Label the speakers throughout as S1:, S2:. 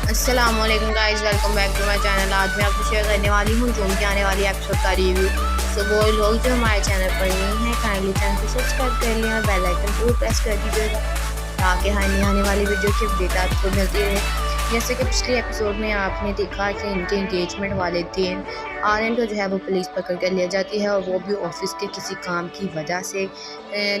S1: अस्सलामुअलैकुम guys, welcome back to my channel. आज मैं आपको शेयर करने वाली हूँ जूम के आने वाली एपिसोड का रिव्यू। सो वो लोग जो हमारे चैनल पर नए हैं, काइंडली चैनल को सब्सक्राइब कर लें और बेल आइकन जरूर प्रेस कर दीजिएगा ताकि हर आने वाली वीडियो की अपडेट आपको मिलती रहे। जैसे कि पिछले एपिसोड में आपने देखा कि इनके एंगेजमेंट वाले दिन आर्यन को जो है वो पुलिस पकड़ कर ले जाती है, और वो भी ऑफिस के किसी काम की वजह से,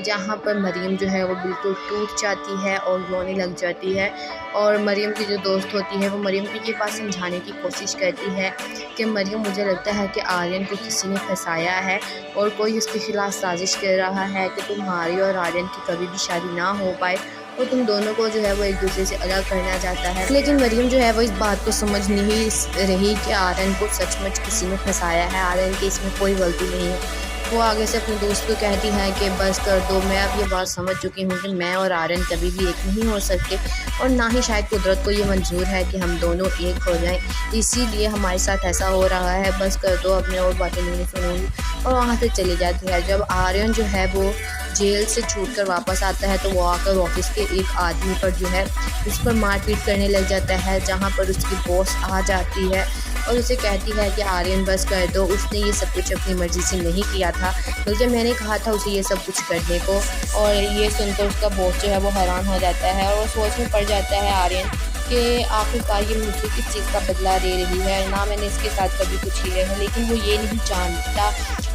S1: जहाँ पर मरीम जो है वो बिल्कुल टूट जाती है और रोने लग जाती है। और मरीम की जो दोस्त होती है वो मरीम को ये बात समझाने की कोशिश करती है कि मरीम, मुझे लगता है कि आर्यन को किसी ने फंसाया है और कोई उसके खिलाफ साजिश कर रहा है कि तुम्हारी और आर्यन की कभी भी शादी ना हो पाए और तुम दोनों को जो है वो एक दूसरे से अलग करना चाहता है। लेकिन मरीम जो है वो इस बात को समझ नहीं रही कि आर्यन को सचमुच किसी ने फंसाया है, आर्यन की इसमें कोई गलती नहीं है। वो आगे से अपने दोस्त को कहती है कि बस कर दो, मैं अब ये बात समझ चुकी हूँ कि मैं और आर्यन कभी भी एक नहीं हो सकते, और ना ही शायद कुदरत को ये मंजूर है कि हम दोनों एक हो जाएं, इसीलिए हमारे साथ ऐसा हो रहा है। बस कर दो, अब मैं और बातें नहीं सुनूंगी। और वहाँ से चली जाती है। जब आर्यन जो है वो जेल से छूट कर वापस आता है तो वो आकर ऑफिस के एक आदमी पर जो है उस पर मारपीट करने लग जाता है, जहाँ पर उसकी बॉस आ जाती है और उसे कहती है कि आर्यन बस कर दो, उसने ये सब कुछ अपनी मर्ज़ी से नहीं किया था, बल्कि मैंने कहा था उसे ये सब कुछ करने को। और ये सुनकर उसका बॉस जो है वो हैरान हो जाता है और सोच में पड़ जाता है आर्यन कि आखिरकार ये मुझसे किस चीज़ का बदला ले रही है। ना मैंने इसके साथ कभी कुछ किया है, लेकिन वो ये नहीं जानता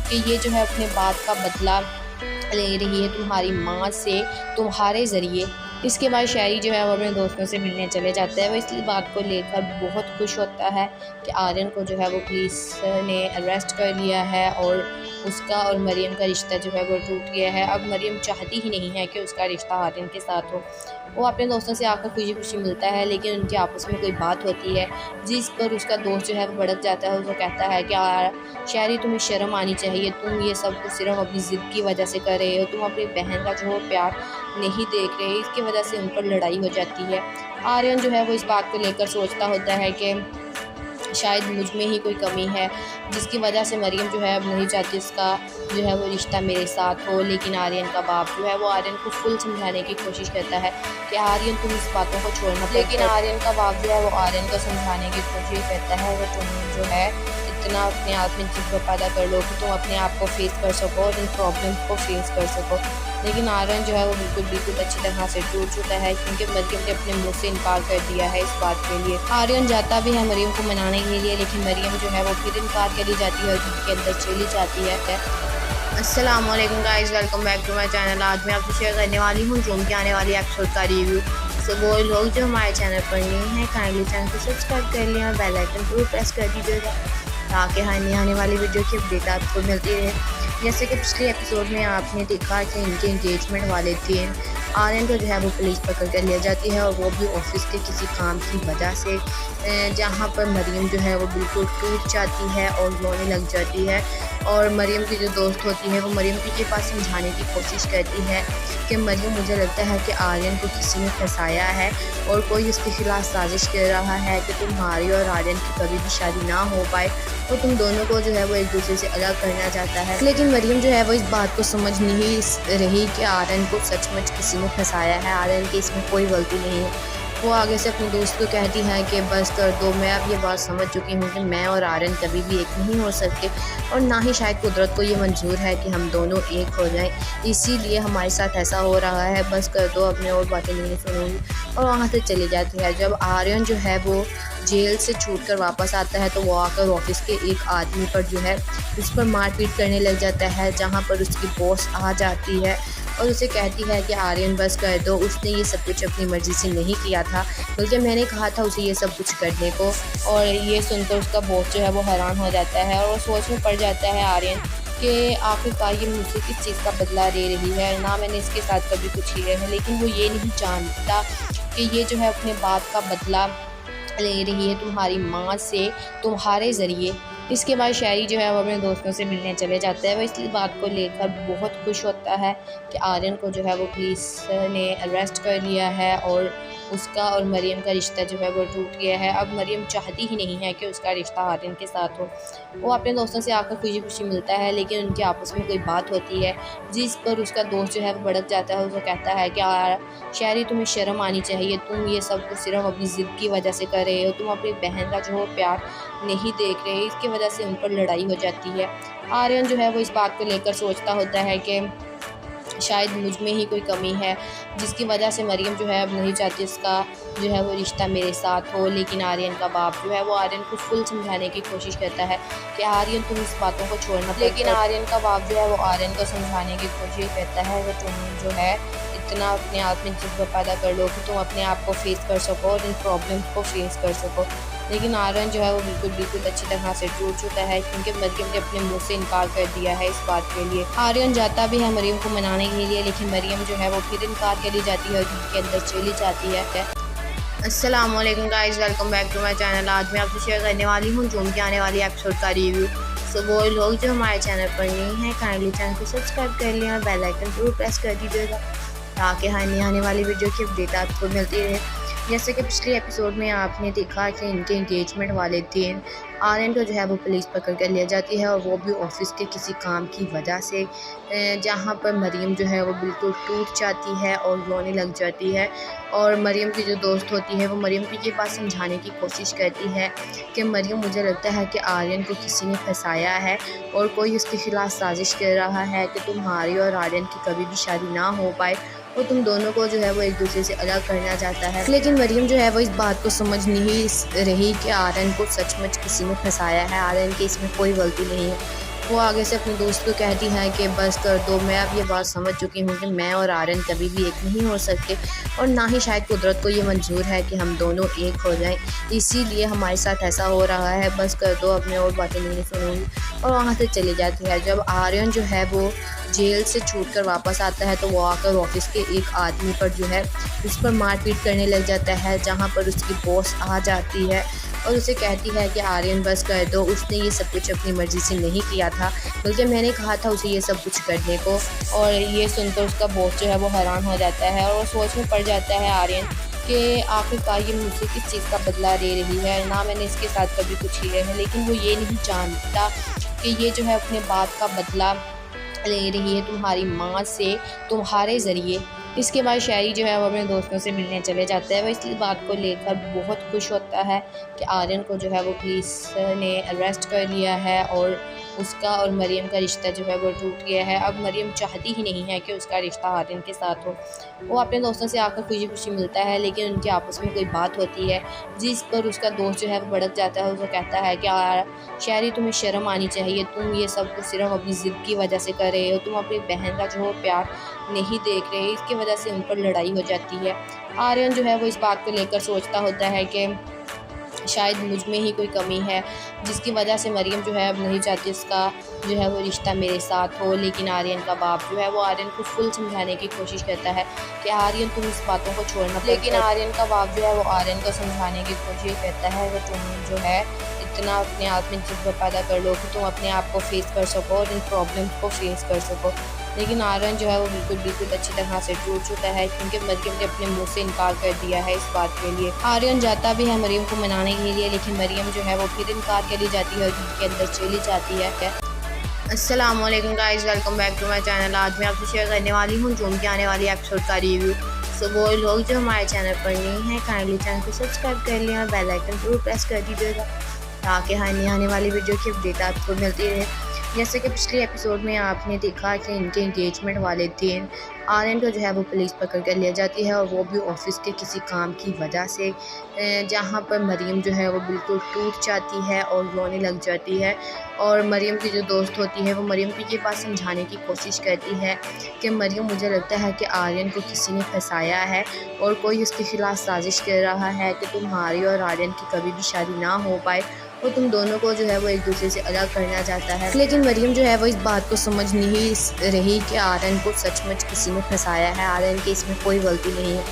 S1: कि ये जो है अपने बात का बदला ले रही है तुम्हारी माँ से, तुम्हारे ज़रिए। इसके बाद शहरी जो है वो अपने दोस्तों से मिलने चले जाता है। वो इस बात को लेकर बहुत खुश होता है कि आर्यन को जो है वो पुलिस ने अरेस्ट कर लिया है और उसका और मरीम का रिश्ता जो है वो टूट गया है। अब मरीम चाहती ही नहीं है कि उसका रिश्ता आर्यन के साथ हो। वो अपने दोस्तों से आकर खुशी खुशी मिलता है, लेकिन उनके आपस में कोई बात होती है जिस पर उसका दोस्त जो है वो भड़क जाता है। उसको कहता है कि शहरी, तुम्हें शर्म आनी चाहिए, तुम ये सब कुछ सिर्फ अपनी ज़िद की वजह से कर रहे हो, तुम अपनी बहन का जो है प्यार नहीं देख रहे। इसकी वजह से उन पर लड़ाई हो जाती है। आर्यन जो है वो इस बात को लेकर सोचता होता है कि शायद मुझ में ही कोई कमी है जिसकी वजह से मरीम जो है अब नहीं चाहती उसका जो है वो रिश्ता मेरे साथ हो। लेकिन आर्यन का बाप जो है वो आर्यन को फुल समझाने की कोशिश करता है कि आर्यन तुम इस बातों को छोड़ना। लेकिन आर्यन का बाप जो है वो आर्यन को समझाने की कोशिश करता है कि तुम जो है इतना अपने आप में जज्बा पैदा कर लो कि तुम अपने आप को फेस कर सको और इन प्रॉब्लम्स को फेस कर सको। लेकिन आर्यन जो है वो बिल्कुल अच्छी तरह से टूट चुका है, क्योंकि मरीम ने अपने मुंह से इनकार कर दिया है इस बात के लिए। आर्यन जाता भी है मरीम को मनाने के लिए, लेकिन मरीम जो है वो फिर इनकार करी जाती है और घर के अंदर चली जाती है। अस्सलामुअलैकुम guys, welcome back to my channel. आज मैं आपको शेयर करने वाली हूँ जूम के आने वाली एपिसोड का रिव्यू। सो वो लोग जो हमारे चैनल पर नए हैं, काइंडली चैनल को सब्सक्राइब कर लें और बेल आइकन जरूर प्रेस कर दीजिएगा ताकि हर आने वाली वीडियो की अपडेट आपको मिलती रहे। जैसे कि पिछले एपिसोड में आपने देखा कि इनके एंगेजमेंट वाले दिन आर्यन को जो है वो पुलिस पकड़ कर ले जाती है, और वो भी ऑफिस के किसी काम की वजह से, जहाँ पर मरीम जो है वो बिल्कुल टूट जाती है और रोने लग जाती है। और मरीम की जो दोस्त होती है वो मरीम को ये बात समझाने की कोशिश करती है कि मरीम, मुझे लगता है कि आर्यन को किसी ने फंसाया है और कोई उसके खिलाफ साजिश कर रहा है कि तुम्हारी और आर्यन की कभी भी शादी ना हो पाए और तुम दोनों को जो है वो एक दूसरे से अलग करना चाहता है। लेकिन मरीम जो है वो इस बात को समझ नहीं रही कि आर्यन को सचमुच किसी ने फंसाया है, आर्यन की इसमें कोई गलती नहीं है। वो आगे से अपने दोस्त को कहती है कि बस कर दो, मैं अब ये बात समझ चुकी हूँ कि मैं और आर्यन कभी भी एक नहीं हो सकते, और ना ही शायद कुदरत को ये मंजूर है कि हम दोनों एक हो जाएं, इसीलिए हमारे साथ ऐसा हो रहा है। बस कर दो, अब मैं और बातें नहीं सुनूंगी। और वहाँ से चली जाती है। जब आर्यन जो है वो जेल से छूट कर वापस आता है तो वो आकर ऑफिस के एक आदमी पर जो है उस पर मारपीट करने लग जाता है, जहाँ पर उसकी बॉस आ जाती है और उसे कहती है कि आर्यन बस कर दो, उसने ये सब कुछ अपनी मर्ज़ी से नहीं किया था, बल्कि मैंने कहा था उसे ये सब कुछ करने को। और ये सुनकर उसका बॉस जो है वो हैरान हो जाता है और वो सोच में पड़ जाता है आर्यन कि आखिरकार ये मुझसे किस चीज़ का बदला ले रही है। ना मैंने इसके साथ कभी कुछ किया है, लेकिन वो ये नहीं जानता कि ये जो है अपने बात का बदला ले रही है तुम्हारी माँ से, तुम्हारे ज़रिए। इसके बाद शायरी जो है वो अपने दोस्तों से मिलने चले जाता है। वो इस बात को लेकर बहुत खुश होता है कि आर्यन को जो है वो पुलिस ने अरेस्ट कर लिया है और उसका और मरियम का रिश्ता जो है वो टूट गया है। अब मरियम चाहती ही नहीं है कि उसका रिश्ता आर्यन के साथ हो। वो अपने दोस्तों से आकर खुशी खुशी मिलता है, लेकिन उनके आपस में कोई बात होती है जिस पर उसका दोस्त जो है वो भड़क जाता है। उसे कहता है कि शायरी तुम्हें शर्म आनी चाहिए, तुम ये सब कुछ सिर्फ अपनी ज़िद की वजह से कर रहे हो, तुम अपनी बहन का जो प्यार नहीं देख रहे। इसकी वजह से उन पर लड़ाई हो जाती है। आर्यन जो है वो इस बात को लेकर सोचता होता है कि शायद मुझ में ही कोई कमी है जिसकी वजह से मरियम जो है अब नहीं चाहती उसका जो है वो रिश्ता मेरे साथ हो। लेकिन आर्यन का बाप जो है वो आर्यन को फुल समझाने की कोशिश करता है कि आर्यन तुम इस बातों को छोड़ना। लेकिन आर्यन का बाप जो है वो आर्यन को समझाने की कोशिश करता है कि तुम जो है इतना अपने आप में जज्बा पैदा कर लो कि तुम अपने आप को फेस कर सको और इन प्रॉब्लम्स को फेस कर सको। लेकिन आर्यन जो है वो बिल्कुल अच्छी तरह से टूट चुका है, क्योंकि मरियम ने अपने मुंह से इनकार कर दिया है इस बात के लिए। आर्यन जाता भी है मरियम को मनाने के लिए, लेकिन मरियम जो है वो फिर इनकार कर दी जाती है और घर के अंदर चली जाती है। अस्सलाम वालेकुम guys, welcome back to my channel. आज मैं आपसे शेयर करने वाली हूँ जून के आने वाली एपिसोड का रिव्यू। सो वो लोग जो हमारे चैनल पर नहीं हैं, काइंडली चैनल को सब्सक्राइब कर लें और बेल आइकन जरूर प्रेस कर दीजिएगा ताकि आने वाली वीडियो की अपडेट आपको मिलती रहे। जैसे कि पिछले एपिसोड में आपने देखा कि इनके एंगेजमेंट वाले दिन आर्यन को जो है वो पुलिस पकड़ कर ले जाती है, और वो भी ऑफिस के किसी काम की वजह से, जहाँ पर मरियम जो है वो बिल्कुल टूट जाती है और रोने लग जाती है। और मरियम की जो दोस्त होती है वो मरियम को ये बात समझाने की कोशिश करती है कि मरियम, मुझे लगता है कि आर्यन को किसी ने फंसाया है और कोई उसके खिलाफ साजिश कर रहा है कि तुम्हारी और आर्यन की कभी भी शादी ना हो पाए और तुम दोनों को जो है वो एक दूसरे से अलग करना चाहता है। लेकिन मरियम जो है वो इस बात को समझ नहीं रही कि आर्यन को सचमुच किसी ने फंसाया है, आर्यन की इसमें कोई गलती नहीं है। वो आगे से अपने दोस्त को कहती है कि बस कर दो, मैं अब ये बात समझ चुकी हूँ कि मैं और आर्यन कभी भी एक नहीं हो सकते, और ना ही शायद कुदरत को ये मंजूर है कि हम दोनों एक हो जाएं, इसीलिए हमारे साथ ऐसा हो रहा है, बस कर दो, अब मैं और बातें नहीं सुनूंगी। और वहाँ से चली जाती है। जब आर्यन जो है वो जेल से छूटकर वापस आता है तो वो आकर ऑफिस के एक आदमी पर जो है उस पर मारपीट करने लग जाता है, जहाँ पर उसकी बॉस आ जाती है और उसे कहती है कि आर्यन बस कर दो, उसने ये सब कुछ अपनी मर्ज़ी से नहीं किया था, बल्कि मैंने कहा था उसे ये सब कुछ करने को। और ये सुनकर उसका बॉस जो है वो हैरान हो जाता है और वो सोच में पड़ जाता है आर्यन कि आखिरकार ये मुझसे किस चीज़ का बदला ले रही है, ना मैंने इसके साथ कभी कुछ किया है। लेकिन वो ये नहीं जानता कि ये जो है अपने बात का बदला ले रही है तुम्हारी माँ से, तुम्हारे ज़रिए। इसके बाद शायरी जो है वो अपने दोस्तों से मिलने चले जाता है। वो इस बात को लेकर बहुत खुश होता है कि आर्यन को जो है वो पुलिस ने अरेस्ट कर लिया है और उसका और मरियम का रिश्ता जो है वो टूट गया है। अब मरियम चाहती ही नहीं है कि उसका रिश्ता आर्यन के साथ हो। वो अपने दोस्तों से आकर खुशी खुशी मिलता है, लेकिन उनके आपस में कोई बात होती है जिस पर उसका दोस्त जो है वो भड़क जाता है। उसे कहता है कि शायरी तुम्हें शर्म आनी चाहिए, तुम ये सब कुछ सिर्फ अपनी ज़िद की वजह से कर रहे हो, तुम अपनी बहन का जो प्यार नहीं देख रहे। इसकी वजह से उन पर लड़ाई हो जाती है। आर्यन जो है वो इस बात को लेकर सोचता होता है कि शायद मुझ में ही कोई कमी है जिसकी वजह से मरियम जो है अब नहीं चाहती उसका जो है वो रिश्ता मेरे साथ हो। लेकिन आर्यन का बाप जो है वो आर्यन को फुल समझाने की कोशिश करता है कि आर्यन तुम इस बातों को छोड़ना। लेकिन आर्यन का बाप जो है वो आर्यन को समझाने की कोशिश करता है कि तुम जो है इतना अपने आप में जज्बा पैदा कर लो कि तुम अपने आप को फेस कर सको और इन प्रॉब्लम्स को फेस कर सको। लेकिन आर्यन जो है वो बिल्कुल अच्छी तरह से टूट चुका है, क्योंकि मरियम ने अपने मुंह से इनकार कर दिया है इस बात के लिए। आर्यन जाता भी है मरियम को मनाने के लिए, लेकिन मरियम जो है वो फिर इनकार कर दी जाती है और घर के अंदर चली जाती है। अस्सलाम वालेकुम guys, welcome back to my channel. आज मैं आपसे शेयर करने वाली हूँ जून के आने वाली एपिसोड का रिव्यू। सो वो लोग जो हमारे चैनल पर नहीं हैं, काइंडली चैनल को सब्सक्राइब कर लें और बेल आइकन जरूर प्रेस कर दीजिएगा ताकि आने वाली वीडियो की अपडेट आपको मिलती रहे। जैसे कि पिछले एपिसोड में आपने देखा कि इनके एंगेजमेंट वाले दिन आर्यन को जो है वो पुलिस पकड़ कर ले जाती है, और वो भी ऑफिस के किसी काम की वजह से, जहाँ पर मरियम जो है वो बिल्कुल टूट जाती है और रोने लग जाती है। और मरियम की जो दोस्त होती है वो मरियम को ये बात समझाने की कोशिश करती है कि मरियम, मुझे लगता है कि आर्यन को किसी ने फंसाया है और कोई उसके खिलाफ साजिश कर रहा है कि तुम्हारी और आर्यन की कभी भी शादी ना हो पाए और तुम दोनों को जो है वो एक दूसरे से अलग करना चाहता है। लेकिन मरियम जो है वो इस बात को समझ नहीं रही कि आर्यन को सचमुच किसी ने फंसाया है, आर्यन की इसमें कोई गलती नहीं है।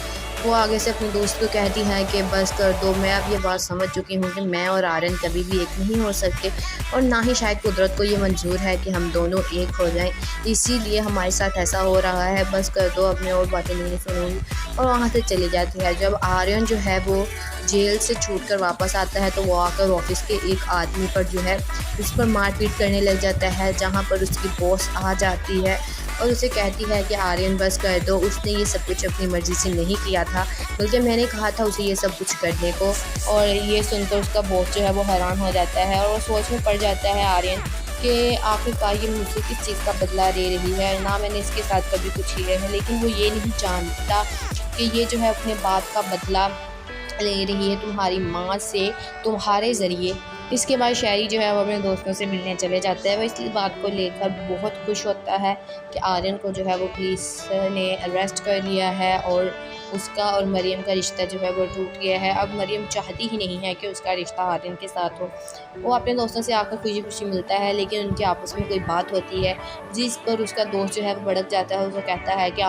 S1: वो आगे से अपने दोस्त को कहती है कि बस कर दो, मैं अब ये बात समझ चुकी हूँ कि मैं और आर्यन कभी भी एक नहीं हो सकते और ना ही शायद कुदरत को ये मंजूर है कि हम दोनों एक हो जाएं, इसीलिए हमारे साथ ऐसा हो रहा है, बस कर दो, अब मैं और बातें नहीं सुनूंगी। और वहाँ से चली जाती है। जब आर्यन जो है वो जेल से छूट कर वापस आता है तो वो आकर ऑफिस के एक आदमी पर जो है उस पर मारपीट करने लग जाता है, जहाँ पर उसकी बॉस आ जाती है और उसे कहती है कि आर्यन बस कर दो, उसने ये सब कुछ अपनी मर्ज़ी से नहीं किया था, बल्कि मैंने कहा था उसे ये सब कुछ करने को। और ये सुनकर उसका बॉस जो है वो हैरान हो जाता है और वो सोच में पड़ जाता है आर्यन कि आखिरकार ये मुझसे किस चीज़ का बदला ले रही है, ना मैंने इसके साथ कभी कुछ किया है, लेकिन वो ये नहीं जानता कि ये जो है अपने बात का बदला ले रही है तुम्हारी माँ से, तुम्हारे ज़रिए। इसके बाद शहरी जो है वो अपने दोस्तों से मिलने चले जाता है। वो इस बात को लेकर बहुत खुश होता है कि आर्यन को जो है वो पुलिस ने अरेस्ट कर लिया है और उसका और मरियम का रिश्ता जो है वो टूट गया है। अब मरियम चाहती ही नहीं है कि उसका रिश्ता आर्यन के साथ हो। वो अपने दोस्तों से आकर खुशी खुशी मिलता है, लेकिन उनके आपस में कोई बात होती है जिस पर उसका दोस्त जो है वो भड़क जाता है। उसे कहता है कि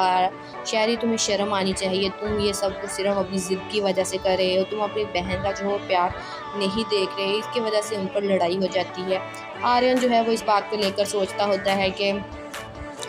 S1: शहरी, तुम्हें शर्म आनी चाहिए, तुम ये सब कुछ सिर्फ अपनी ज़िद की वजह से कर रहे हो, तुम अपनी बहन का जो है प्यार नहीं देख रहे। इसकी वजह से उन पर लड़ाई हो जाती है। आर्यन जो है वो इस बात को लेकर सोचता होता है कि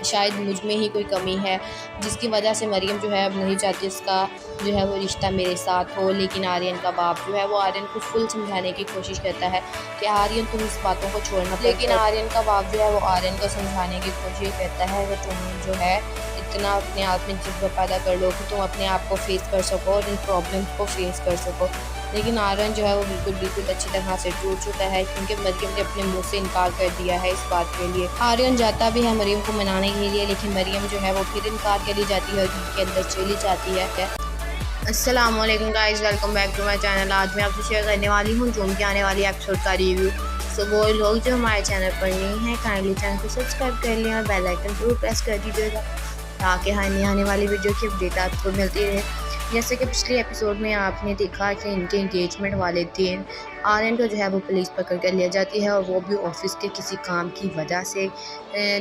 S1: शायद मुझ में ही कोई कमी है जिसकी वजह से मरियम जो है अब नहीं चाहती उसका जो है वो रिश्ता मेरे साथ हो। लेकिन आर्यन का बाप जो है वो आर्यन को फुल समझाने की कोशिश करता है कि आर्यन तुम इस बातों को छोड़ना। लेकिन आर्यन का बाप जो है वो आर्यन को समझाने की कोशिश करता है कि तुम जो है इतना अपने आप में जज्बा पैदा कर लो कि तुम अपने आप को फेस कर सको और इन प्रॉब्लम्स को फेस कर सको। लेकिन आर्यन जो है वो बिल्कुल अच्छी तरह से टूट चुका है, क्योंकि मरियम ने अपने मुंह से इनकार कर दिया है इस बात के लिए। आर्यन जाता भी है मरियम को मनाने के लिए, लेकिन मरियम जो है वो फिर इनकार करी जाती है और घर के अंदर चली जाती है। अस्सलाम वालेकुम guys, welcome back to my channel. आज मैं आपसे शेयर करने वाली हूँ जूम के आने वाली एपिसोड का रिव्यू। सो वो लोग जो हमारे चैनल पर नहीं हैं, काइंडली चैनल को सब्सक्राइब कर लें और बेल आइकन जरूर प्रेस कर दीजिएगा ताकि आने वाली वीडियो की अपडेट आपको मिलती रहे। जैसे कि पिछले एपिसोड में आपने देखा कि इनके एंगेजमेंट वाले दिन आर्यन को जो है वो पुलिस पकड़ कर लिया जाती है, और वो भी ऑफिस के किसी काम की वजह से,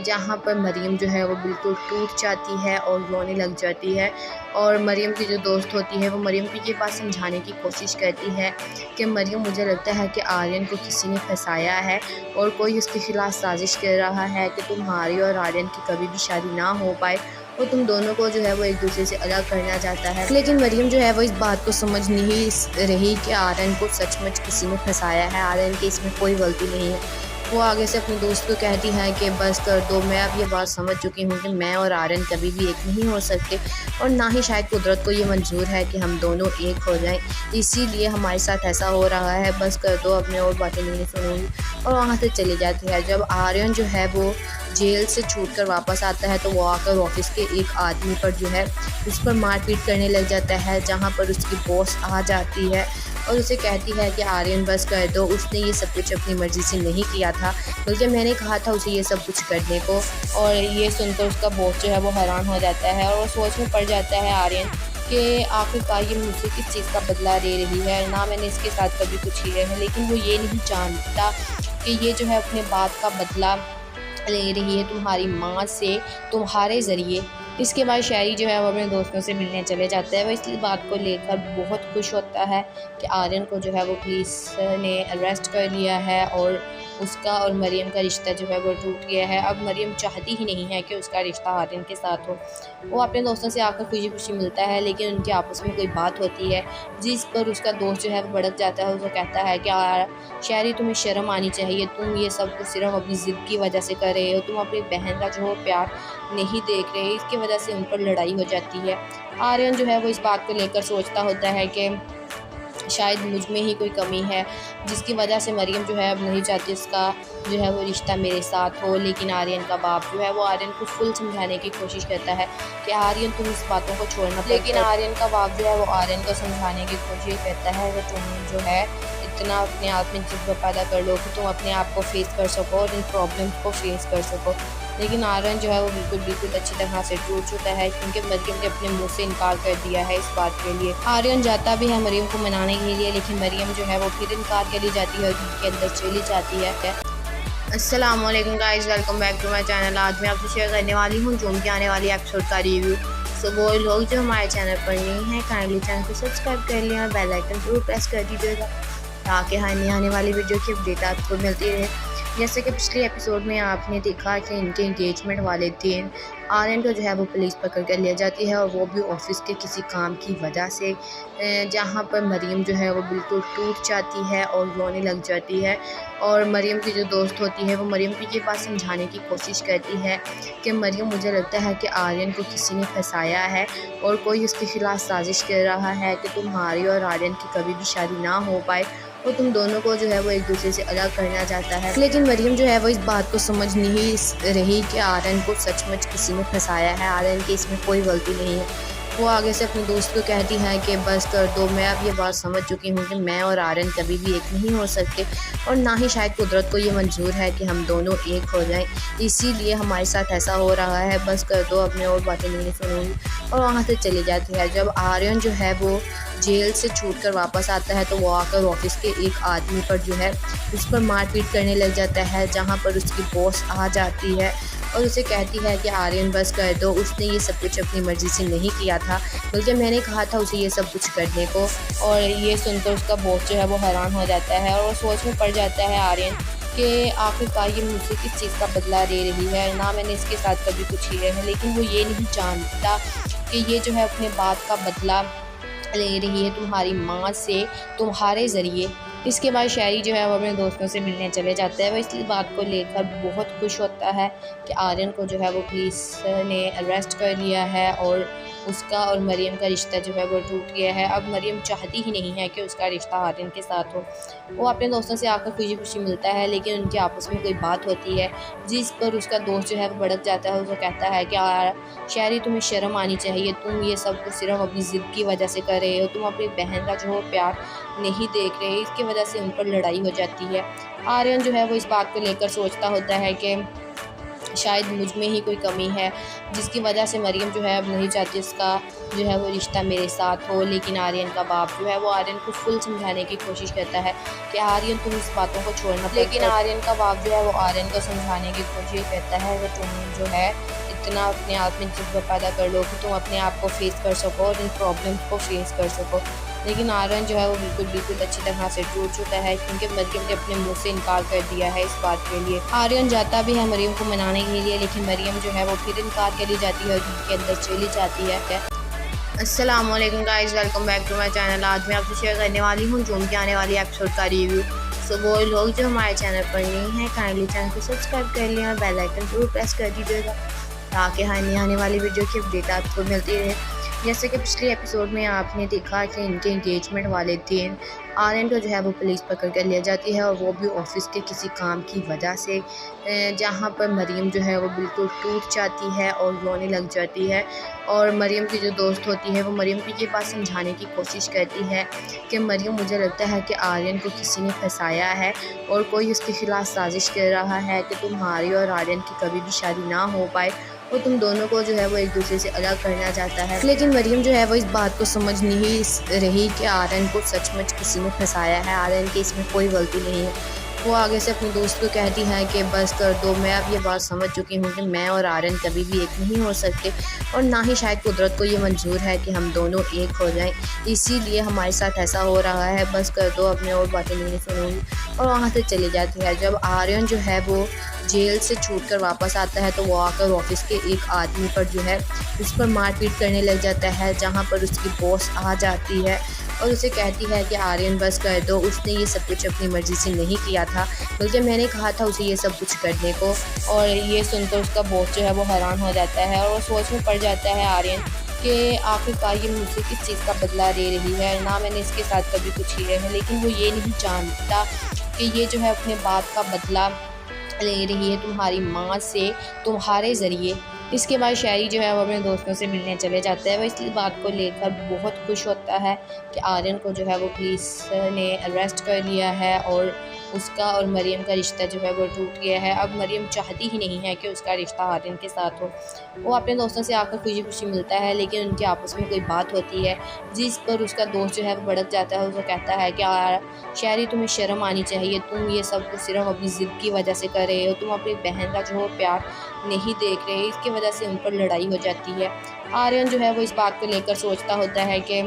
S1: जहाँ पर मरियम जो है वो बिल्कुल टूट जाती है और रोने लग जाती है। और मरियम की जो दोस्त होती है वो मरियम को ये बात समझाने की कोशिश करती है कि मरियम, मुझे लगता है कि आर्यन को किसी ने फंसाया है और कोई उसके खिलाफ साजिश कर रहा है कि तुम्हारी और आर्यन की कभी भी शादी ना हो पाए और तुम दोनों को जो है वो एक दूसरे से अलग करना चाहता है। लेकिन मरियम जो है वो इस बात को समझ नहीं रही कि आर्यन को सचमुच किसी ने फंसाया है, आर्यन की इसमें कोई गलती नहीं है। वो आगे से अपने दोस्त को कहती है कि बस कर दो, मैं अब ये बात समझ चुकी हूँ कि मैं और आर्यन कभी भी एक नहीं हो सकते और ना ही शायद कुदरत को ये मंजूर है कि हम दोनों एक हो जाएं, इसीलिए हमारे साथ ऐसा हो रहा है, बस कर दो, अब मैं और बातें नहीं सुनूंगी। और वहाँ से चली जाती है। जब आर्यन जो है वो जेल से छूट कर वापस आता है तो वो आकर ऑफिस के एक आदमी पर जो है उस पर मारपीट करने लग जाता है, जहाँ पर उसकी बॉस आ जाती है और उसे कहती है कि आर्यन बस कर दो, उसने ये सब कुछ अपनी मर्ज़ी से नहीं किया था, बल्कि मैंने कहा था उसे ये सब कुछ करने को। और ये सुनकर उसका बॉस जो है वो हैरान हो जाता है और वो सोच में पड़ जाता है आर्यन कि आखिरकार ये मुझसे किस चीज़ का बदला ले रही है, ना मैंने इसके साथ कभी कुछ किया है, लेकिन वो ये नहीं जानता कि ये जो है अपने बात का बदला ले रही है तुम्हारी माँ से, तुम्हारे ज़रिए। इसके बाद शहरी जो है वो अपने दोस्तों से मिलने चले जाता है। वो इस बात को लेकर बहुत खुश होता है कि आर्यन को जो है वो पुलिस ने अरेस्ट कर लिया है और उसका और मरियम का रिश्ता जो है वो टूट गया है। अब मरियम चाहती ही नहीं है कि उसका रिश्ता आर्यन के साथ हो। वो अपने दोस्तों से आकर खुशी खुशी मिलता है, लेकिन उनके आपस में कोई बात होती है जिस पर उसका दोस्त जो है वो भड़क जाता है। उसे कहता है कि शहरी, तुम्हें शर्म आनी चाहिए, तुम ये सब कुछ सिर्फ अपनी ज़िद की वजह से कर रहे हो, तुम अपनी बहन का जो है प्यार नहीं देख रहे। इसकी वजह से उन पर लड़ाई हो जाती है। आर्यन जो है वो इस बात को लेकर सोचता होता है कि शायद मुझ में ही कोई कमी है जिसकी वजह से मरियम जो है अब नहीं चाहती उसका जो है वो रिश्ता मेरे साथ हो। लेकिन आर्यन का बाप जो है वो आर्यन को फुल समझाने की कोशिश करता है कि आर्यन तुम इस बातों को छोड़ना। लेकिन आर्यन का बाप जो है वो आर्यन को समझाने की कोशिश करता है कि तुम जो है इतना अपने आप में जज्बा पैदा कर लो कि तुम अपने आप को फेस कर सको और इन प्रॉब्लम्स को फेस कर सको। लेकिन आर्यन जो है वो बिल्कुल अच्छी तरह से टूट चुका है, क्योंकि मरियम ने अपने मुंह से इनकार कर दिया है इस बात के लिए। आर्यन जाता भी है मरियम को मनाने के लिए, लेकिन मरियम जो है वो फिर इनकार करी जाती है और घर के अंदर चली जाती है। अस्सलाम वालेकुम guys, welcome back to my channel. आज मैं आपसे शेयर करने वाली हूँ जूम के आने वाली एपिसोड का रिव्यू। सो वो लोग जो हमारे चैनल पर नहीं हैं काइंडली चैनल को सब्सक्राइब कर लें और बेल आइकन जरूर प्रेस कर दीजिएगा ताकि आने वाली वीडियो की अपडेट आपको मिलती रहे। जैसे कि पिछले एपिसोड में आपने देखा कि इनके एंगेजमेंट वाले दिन आर्यन को जो है वो पुलिस पकड़ कर ले जाती है और वो भी ऑफिस के किसी काम की वजह से, जहाँ पर मरीम जो है वो बिल्कुल टूट जाती है और रोने लग जाती है। और मरीम की जो दोस्त होती है वो मरीम को ये बात समझाने की कोशिश करती है कि मरीम, मुझे लगता है कि आर्यन को किसी ने फंसाया है और कोई उसके खिलाफ साजिश कर रहा है कि तुम्हारी और आर्यन की कभी भी शादी ना हो पाए और तुम दोनों को जो है वो एक दूसरे से अलग करना चाहता है। लेकिन मरीम जो है वो इस बात को समझ नहीं रही कि आर्यन को सचमुच किसी ने फंसाया है, आर्यन की इसमें कोई गलती नहीं है। वो आगे से अपने दोस्त को कहती है कि बस कर दो, मैं अब ये बात समझ चुकी हूँ कि मैं और आर्यन कभी भी एक नहीं हो सकते और ना ही शायद कुदरत को ये मंजूर है कि हम दोनों एक हो जाएं, इसीलिए हमारे साथ ऐसा हो रहा है, बस कर दो, अपने और बातें नहीं सुनूंगी। और वहाँ से चली जाती है। जब आर्यन जो है वो जेल से छूट कर वापस आता है तो वो आकर ऑफिस के एक आदमी पर जो है उस पर मारपीट करने लग जाता है, जहाँ पर उसकी बॉस आ जाती है और उसे कहती है कि आर्यन बस कर दो, उसने ये सब कुछ अपनी मर्ज़ी से नहीं किया था, बल्कि मैंने कहा था उसे ये सब कुछ करने को। और ये सुनकर उसका बॉस जो है वो हैरान हो जाता है और वो सोच में पड़ जाता है आर्यन कि आखिरकार ये मुझसे किस चीज़ का बदला ले रही है, ना मैंने इसके साथ कभी कुछ किया है। लेकिन वो ये नहीं जानता कि ये जो है अपने बात का बदला ले रही है तुम्हारी माँ से, तुम्हारे ज़रिए। इसके बाद शायरी जो है वो अपने दोस्तों से मिलने चले जाता है। वो इस बात को लेकर बहुत खुश होता है कि आर्यन को जो है वो पुलिस ने अरेस्ट कर लिया है और उसका और मरीम का रिश्ता जो है वो टूट गया है। अब मरीम चाहती ही नहीं है कि उसका रिश्ता आर्यन के साथ हो। वो अपने दोस्तों से आकर खुशी खुशी मिलता है, लेकिन उनके आपस में कोई बात होती है जिस पर उसका दोस्त जो है वो भड़क जाता है। उसे कहता है कि शायरी, तुम्हें शर्म आनी चाहिए, तुम ये सब कुछ सिर्फ अपनी ज़िद की वजह से कर रहे हो, तुम अपनी बहन का जो प्यार नहीं देख रहे, इसकी वजह से उन पर लड़ाई हो जाती है। आर्यन जो है वो इस बात को लेकर सोचता होता है कि शायद मुझ में ही कोई कमी है जिसकी वजह से मरीम जो है अब नहीं चाहती उसका जो है वो रिश्ता मेरे साथ हो। लेकिन आर्यन का बाप जो है वो आर्यन को फुल समझाने की कोशिश करता है कि आर्यन तुम इस बातों को छोड़ना। लेकिन आर्यन का बाप जो है वो आर्यन को समझाने की कोशिश करता है कि तुम जो है इतना अपने आप में जज्बा पैदा कर लो कि तुम अपने आप को फेस कर सको और इन प्रॉब्लम्स को फेस कर सको। लेकिन आर्यन जो है वो बिल्कुल अच्छी तरह से टूट चुका है, क्योंकि मरीम ने अपने मुंह से इनकार कर दिया है इस बात के लिए। आर्यन जाता भी है मरीम को मनाने के लिए, लेकिन मरीम जो है वो फिर इनकार करी जाती है और घर के अंदर चली जाती है। अस्सलाम वालेकुम guys, welcome back to my channel. आज मैं आपसे शेयर करने वाली हूँ जूम की आने वाली एपिसोड का रिव्यू। सो वो लोग जो हमारे चैनल पर नहीं हैं काइंडली चैनल को सब्सक्राइब कर लें और बेल आइकन जरूर प्रेस कर दीजिएगा ताकि आने वाली वीडियो की अपडेट आपको मिलती रहे। जैसे कि पिछले एपिसोड में आपने देखा कि इनके एंगेजमेंट वाले दिन आर्यन को जो है वो पुलिस पकड़ कर ले जाती है और वो भी ऑफिस के किसी काम की वजह से, जहाँ पर मरीम जो है वो बिल्कुल टूट जाती है और रोने लग जाती है। और मरीम की जो दोस्त होती है वो मरीम को ये बात समझाने की कोशिश करती है कि मरीम, मुझे लगता है कि आर्यन को किसी ने फंसाया है और कोई उसके खिलाफ साजिश कर रहा है कि तुम्हारी और आर्यन की कभी भी शादी ना हो पाए और तुम दोनों को जो है वो एक दूसरे से अलग करना चाहता है। लेकिन मरीम जो है वो इस बात को समझ नहीं रही कि आर्यन को सचमुच किसी ने फंसाया है, आर्यन की इसमें कोई गलती नहीं है। वो आगे से अपने दोस्त को कहती है कि बस कर दो, मैं अब ये बात समझ चुकी हूँ कि मैं और आर्यन कभी भी एक नहीं हो सकते और ना ही शायद कुदरत को ये मंजूर है कि हम दोनों एक हो जाएं, इसीलिए हमारे साथ ऐसा हो रहा है, बस कर दो, अपने और बातें नहीं सुनूंगी। और वहाँ से चली जाती है। जब आर्यन जो है वो जेल से छूट कर वापस आता है तो वो आकर ऑफिस के एक आदमी पर जो है उस पर मारपीट करने लग जाता है, जहाँ पर उसकी बॉस आ जाती है और उसे कहती है कि आर्यन बस कर दो, उसने ये सब कुछ अपनी मर्ज़ी से नहीं किया था, बल्कि मैंने कहा था उसे ये सब कुछ करने को। और ये सुनकर उसका बॉस जो है वो हैरान हो जाता है और वो सोच में पड़ जाता है आर्यन कि आखिरकार ये मुझसे किस चीज़ का बदला ले रही है, ना मैंने इसके साथ कभी कुछ किया है। लेकिन वो ये नहीं जानता कि ये जो है अपने बात का बदला ले रही है तुम्हारी माँ से, तुम्हारे ज़रिए। इसके बाद शायरी जो है वो अपने दोस्तों से मिलने चले जाता है। वो इस बात को लेकर बहुत खुश होता है कि आर्यन को जो है वो पुलिस ने अरेस्ट कर लिया है और उसका और मरियम का रिश्ता जो है वो टूट गया है। अब मरियम चाहती ही नहीं है कि उसका रिश्ता आर्यन के साथ हो। वो अपने दोस्तों से आकर खुशी खुशी मिलता है, लेकिन उनकी आपस में कोई बात होती है जिस पर उसका दोस्त जो है वो भड़क जाता है। उसे कहता है कि शहरी, तुम्हें शर्म आनी चाहिए, तुम ये सब कुछ सिर्फ अपनी ज़िद की वजह से कर रहे हो, तुम अपनी बहन का जो प्यार नहीं देख रहे। इसकी वजह से उन पर लड़ाई हो जाती है। आर्यन जो है वो इस बात को लेकर सोचता होता है कि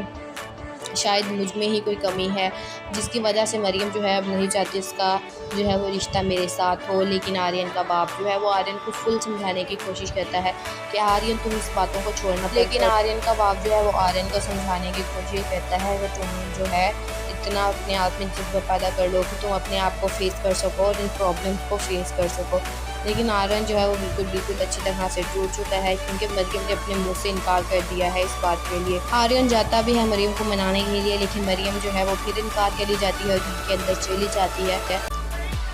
S1: शायद मुझ में ही कोई कमी है, जिसकी वजह से मरियम जो है अब नहीं चाहती इसका जो है वो रिश्ता मेरे साथ हो। लेकिन आर्यन का बाप जो है वो आर्यन को फुल समझाने की कोशिश करता है कि आर्यन तुम इस बातों को छोड़ना। लेकिन आर्यन का बाप जो है वो आर्यन को समझाने की कोशिश करता है कि तुम जो है इतना अपने आप में जज्बा पैदा कर लो कि तुम अपने आप को फेस कर सको और इन प्रॉब्लम्स को फेस कर सको। लेकिन आर्यन जो है वो बिल्कुल अच्छी तरह से टूट चुका है, क्योंकि मरियम ने अपने मुंह से इनकार कर दिया है इस बात के लिए। आर्यन जाता भी है मरियम को मनाने के लिए, लेकिन मरियम जो है वो फिर इनकार करी जाती है और घर के अंदर चली जाती है।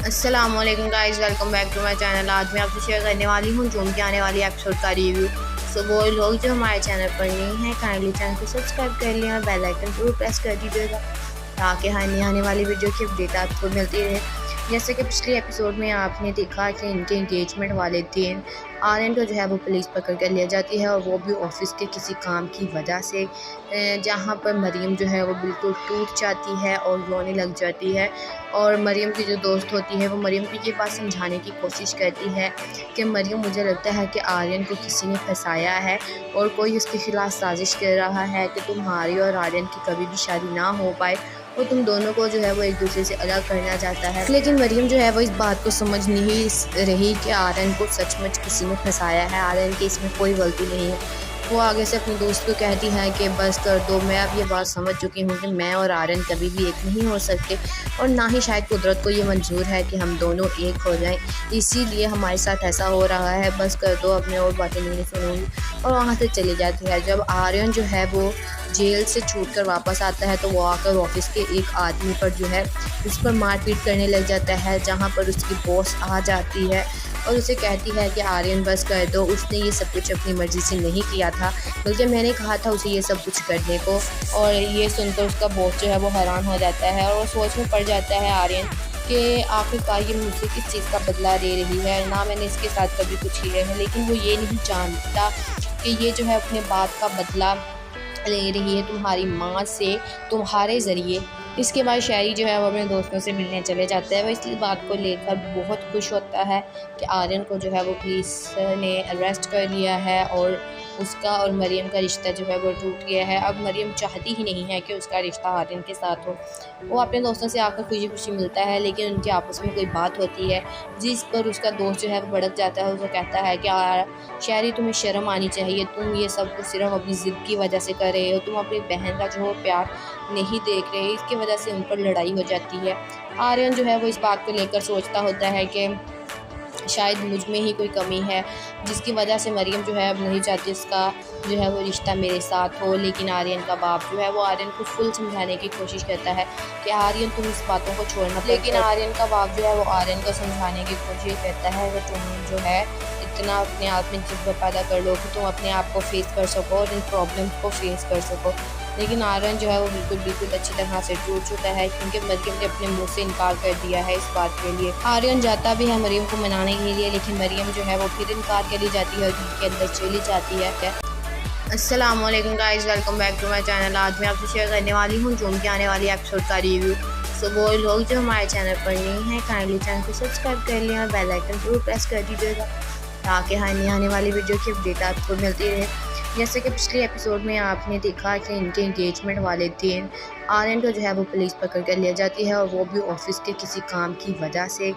S1: अस्सलाम वालेकुम guys, welcome back to my channel. आज मैं आपसे शेयर करने वाली हूँ जूम के आने वाली एपिसोड का रिव्यू। सो वो लोग जो हमारे चैनल पर नहीं हैं, काइंडली चैनल को सब्सक्राइब कर लें और बेल आइकन जरूर प्रेस कर दीजिएगा, ताकि आने वाली वीडियो की अपडेट आपको मिलती रहे। जैसे कि पिछले एपिसोड में आपने देखा कि इनके एंगेजमेंट वाले दिन आर्यन को जो है वो पुलिस पकड़ कर लिया जाती है, और वो भी ऑफिस के किसी काम की वजह से, जहाँ पर मरियम जो है वो बिल्कुल टूट जाती है और रोने लग जाती है। और मरियम की जो दोस्त होती है वो मरियम को ये बात समझाने की कोशिश करती है कि मरियम, मुझे लगता है कि आर्यन को किसी ने फंसाया है और कोई उसके खिलाफ साजिश कर रहा है कि तुम्हारी और आर्यन की कभी भी शादी ना हो पाए, और तुम दोनों को जो है वो एक दूसरे से अलग करना चाहता है। लेकिन मरियम जो है वो इस बात को समझ नहीं रही कि आर्यन को सचमुच किसी ने फंसाया है, आर्यन की इसमें कोई गलती नहीं है। वो आगे से अपने दोस्त को कहती है कि बस कर दो, मैं अब ये बात समझ चुकी हूँ कि मैं और आर्यन कभी भी एक नहीं हो सकते, और ना ही शायद कुदरत को ये मंजूर है कि हम दोनों एक हो जाएं, इसीलिए हमारे साथ ऐसा हो रहा है, बस कर दो, अब मैं और बातें नहीं सुनूंगी। और वहाँ से चली जाती है। जब आर्यन जो है वो जेल से छूट कर वापस आता है, तो वो आकर ऑफिस के एक आदमी पर जो है उस पर मारपीट करने लग जाता है, जहाँ पर उसकी बॉस आ जाती है और उसे कहती है कि आर्यन बस कर दो, उसने ये सब कुछ अपनी मर्ज़ी से नहीं किया था, बल्कि मैंने कहा था उसे ये सब कुछ करने को। और ये सुनकर उसका बॉस जो है वो हैरान हो जाता है और वो सोच में पड़ जाता है आर्यन कि आखिरकार ये मुझसे किस चीज़ का बदला ले रही है, ना मैंने इसके साथ कभी कुछ किया है। लेकिन वो ये नहीं जानता कि ये जो है अपने बात का बदला ले रही है तुम्हारी माँ से, तुम्हारे ज़रिए। इसके बाद शहरी जो है वो अपने दोस्तों से मिलने चले जाता है। वो इस बात को लेकर बहुत खुश होता है कि आर्यन को जो है वो पुलिस ने अरेस्ट कर लिया है और उसका और मरियम का रिश्ता जो है वो टूट गया है। अब मरियम चाहती ही नहीं है कि उसका रिश्ता आर्यन के साथ हो। वो अपने दोस्तों से आकर खुशी खुशी मिलता है, लेकिन उनकी आपस में कोई बात होती है जिस पर उसका दोस्त जो है वो भड़क जाता है। उसे कहता है कि शहरी, तुम्हें शर्म आनी चाहिए, तुम ये सब कुछ सिर्फ अपनी ज़िद की वजह से कर रहे हो, तुम अपनी बहन का जो प्यार नहीं देख रहे। इसकी वजह से उन पर लड़ाई हो जाती है। आर्यन जो है वो इस बात को लेकर सोचता होता है कि शायद मुझ में ही कोई कमी है, जिसकी वजह से मरियम जो है अब नहीं चाहती इसका जो है वो रिश्ता मेरे साथ हो। लेकिन आर्यन का बाप जो है वो आर्यन को फुल समझाने की कोशिश करता है कि आर्यन तुम इस बातों को छोड़ना। लेकिन आर्यन का बाप जो है वो आर्यन को समझाने की कोशिश करता है कि तुम जो है इतना अपने आप में जज्बा पैदा कर लो कि तुम अपने आप को फेस कर सको और इन प्रॉब्लम्स को फेस कर सको। लेकिन आर्यन जो है वो बिल्कुल अच्छी तरह से टूट चुका है, क्योंकि मरियम ने अपने मुंह से इनकार कर दिया है इस बात के लिए। आर्यन जाता भी है मरियम को मनाने के लिए, लेकिन मरियम जो है वो फिर इनकार करी जाती है और घर के अंदर चली जाती है। अस्सलाम वालेकुम guys, welcome back to my channel. आज मैं आपसे शेयर करने वाली हूँ जूम के आने वाली एपिसोड का रिव्यू। सो वो लोग जो हमारे चैनल पर नहीं हैं, काइंडली चैनल को सब्सक्राइब कर लें और बेल आइकन जरूर प्रेस कर दीजिएगा, ताकि आने वाली वीडियो की अपडेट आपको मिलती रहे। जैसे कि पिछले एपिसोड में आपने देखा कि इनके एंगेजमेंट वाले दिन आर्यन को जो है वो पुलिस पकड़ कर लिया जाती है, और वो भी ऑफिस के किसी काम की वजह से,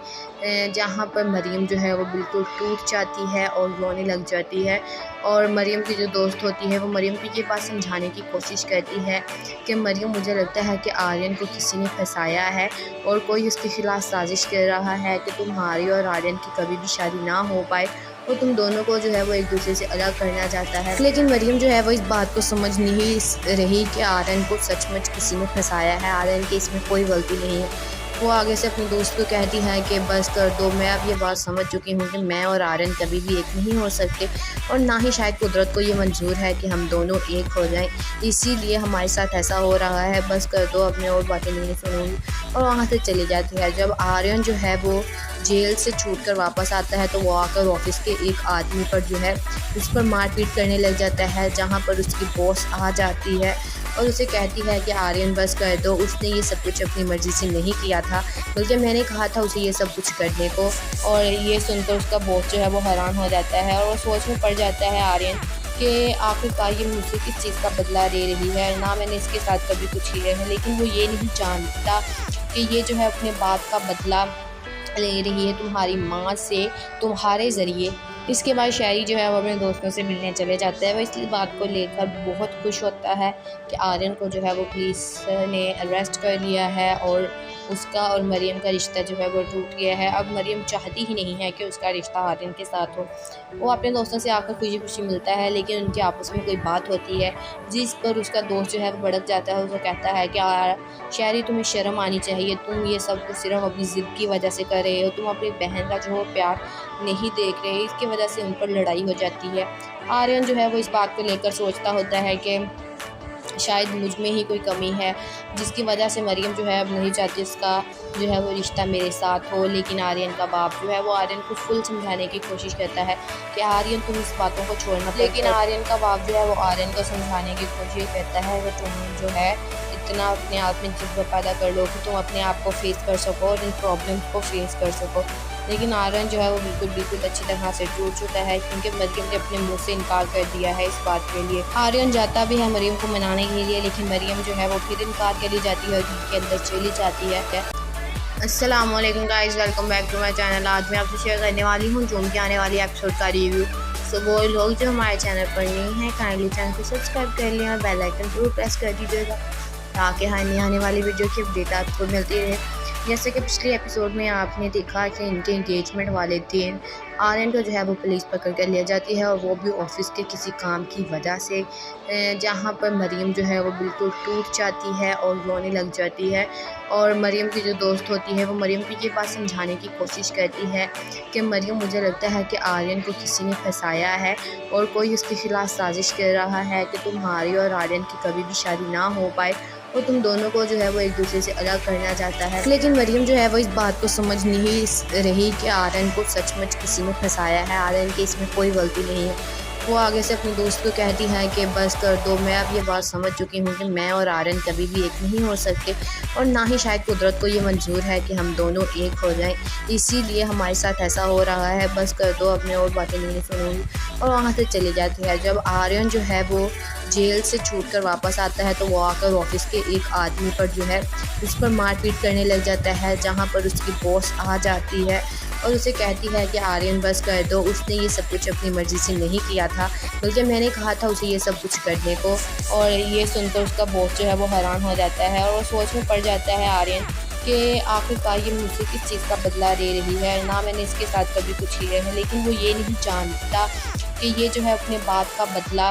S1: जहाँ पर मरियम जो है वो बिल्कुल टूट जाती है और रोने लग जाती है। और मरियम की जो दोस्त होती है वो मरियम को ये बात समझाने की कोशिश करती है कि मरियम, मुझे लगता है कि आर्यन को किसी ने फंसाया है और कोई उसके खिलाफ साजिश कर रहा है कि तुम्हारी और आर्यन की कभी भी शादी ना हो पाए, और तुम दोनों को जो है वो एक दूसरे से अलग करना चाहता है। लेकिन मरियम जो है वो इस बात को समझ नहीं रही कि आर्यन को सचमुच किसी ने फंसाया है, आर्यन की इसमें कोई गलती नहीं है। वो आगे से अपने दोस्त को कहती है कि बस कर दो, मैं अब ये बात समझ चुकी हूँ कि मैं और आर्यन कभी भी एक नहीं हो सकते और ना ही शायद कुदरत को ये मंजूर है कि हम दोनों एक हो जाएं, इसीलिए हमारे साथ ऐसा हो रहा है, बस कर दो, अब मैं और बातें नहीं सुनूंगी। और वहाँ से चली जाती है। जब आर्यन जो है वो जेल से छूट कर वापस आता है तो वो आकर ऑफिस के एक आदमी पर जो है उस पर मारपीट करने लग जाता है, जहाँ पर उसकी बॉस आ जाती है और उसे कहती है कि आर्यन बस कर दो, उसने ये सब कुछ अपनी मर्ज़ी से नहीं किया था, बल्कि मैंने कहा था उसे ये सब कुछ करने को। और ये सुनकर उसका बॉस जो है वो हैरान हो जाता है और वो सोच में पड़ जाता है आर्यन कि आखिरकार ये मुझसे किस चीज़ का बदला ले रही है, ना मैंने इसके साथ कभी कुछ किया है, लेकिन वो ये नहीं जानता कि ये जो है अपने बाप का बदला ले रही है तुम्हारी माँ से, तुम्हारे ज़रिए। इसके बाद शायरी जो है वो अपने दोस्तों से मिलने चले जाता है। वो इस बात को लेकर बहुत खुश होता है कि आर्यन को जो है वो पुलिस ने अरेस्ट कर लिया है और उसका और मरियम का रिश्ता जो है वो टूट गया है। अब मरियम चाहती ही नहीं है कि उसका रिश्ता आर्यन के साथ हो। वो अपने दोस्तों से आकर खुशी खुशी मिलता है, लेकिन उनके आपस में कोई बात होती है जिस पर उसका दोस्त जो है वो भड़क जाता है। उसे कहता है कि शायरी तुम्हें शर्म आनी चाहिए, तुम ये सब कुछ सिर्फ अपनी ज़िद की वजह से कर रहे हो, तुम अपनी बहन का जो प्यार नहीं देख रहे, इसकी वजह से उन पर लड़ाई हो जाती है। आर्यन जो है वो इस बात को लेकर सोचता होता है कि शायद मुझ में ही कोई कमी है जिसकी वजह से मरियम जो है अब नहीं चाहती इसका जो है वो रिश्ता मेरे साथ हो। लेकिन आर्यन का बाप जो है वो आर्यन को फुल समझाने की कोशिश करता है कि आर्यन तुम इस बातों को छोड़ना, लेकिन आर्यन का बाप जो है वो आर्यन को समझाने की कोशिश करता है कि तुम जो है इतना अपने आप में जज्बा पैदा कर लो कि तुम अपने आप को फेस कर सको और इन प्रॉब्लम्स को फेस कर सको। लेकिन आर्यन जो है वो बिल्कुल अच्छी तरह से टूट चुका है, क्योंकि मरियम ने अपने मुंह से इनकार कर दिया है इस बात के लिए। आर्यन जाता भी है मरियम को मनाने के लिए, लेकिन मरियम जो है वो फिर इनकार करी जाती है और घर के अंदर चली जाती है। अस्सलाम वालेकुम guys, welcome back to my channel. आज मैं आपसे शेयर करने वाली हूँ जूम की आने वाली एपिसोड का रिव्यू। सो वो लोग जो हमारे चैनल पर नहीं हैं काइंडली चैनल को सब्सक्राइब कर लें और बेल आइकन जरूर प्रेस कर दीजिएगा ताकि हमें आने वाली वीडियो की अपडेट आपको मिलती रहे। जैसे कि पिछले एपिसोड में आपने देखा कि इनके एंगेजमेंट वाले दिन आर्यन को जो है वो पुलिस पकड़ कर ले जाती है, और वो भी ऑफिस के किसी काम की वजह से, जहाँ पर मरियम जो है वो बिल्कुल टूट जाती है और रोने लग जाती है। और मरियम की जो दोस्त होती है वो मरियम को ये बात समझाने की कोशिश करती है कि मरियम, मुझे लगता है कि आर्यन को किसी ने फंसाया है और कोई उसके खिलाफ साजिश कर रहा है कि तुम्हारी और आर्यन की कभी भी शादी ना हो पाए और तुम दोनों को जो है वो एक दूसरे से अलग करना चाहता है। लेकिन मरियम जो है वो इस बात को समझ नहीं रही कि आर्यन को सचमुच किसी ने फंसाया है, आर्यन की इसमें कोई गलती नहीं है। वो आगे से अपने दोस्त को कहती है कि बस कर दो, मैं अब ये बात समझ चुकी हूँ कि मैं और आर्यन कभी भी एक नहीं हो सकते और ना ही शायद कुदरत को ये मंजूर है कि हम दोनों एक हो जाएं, इसीलिए हमारे साथ ऐसा हो रहा है, बस कर दो, अब मैं और बातें नहीं सुनूंगी। और वहाँ से चली जाती है। जब आर्यन जो है वो जेल से छूट कर वापस आता है तो वो आकर ऑफिस के एक आदमी पर जो है उस पर मारपीट करने लग जाता है, जहाँ पर उसकी बॉस आ जाती है और उसे कहती है कि आर्यन बस कर दो, उसने ये सब कुछ अपनी मर्ज़ी से नहीं किया था, बल्कि मैंने कहा था उसे ये सब कुछ करने को। और ये सुनकर उसका बॉस जो है वो हैरान हो जाता है और वो सोच में पड़ जाता है आर्यन कि आखिरकार ये मुझसे किस चीज़ का बदला ले रही है, ना मैंने इसके साथ कभी कुछ किया है, लेकिन वो ये नहीं जानता कि ये जो है अपने बाप का बदला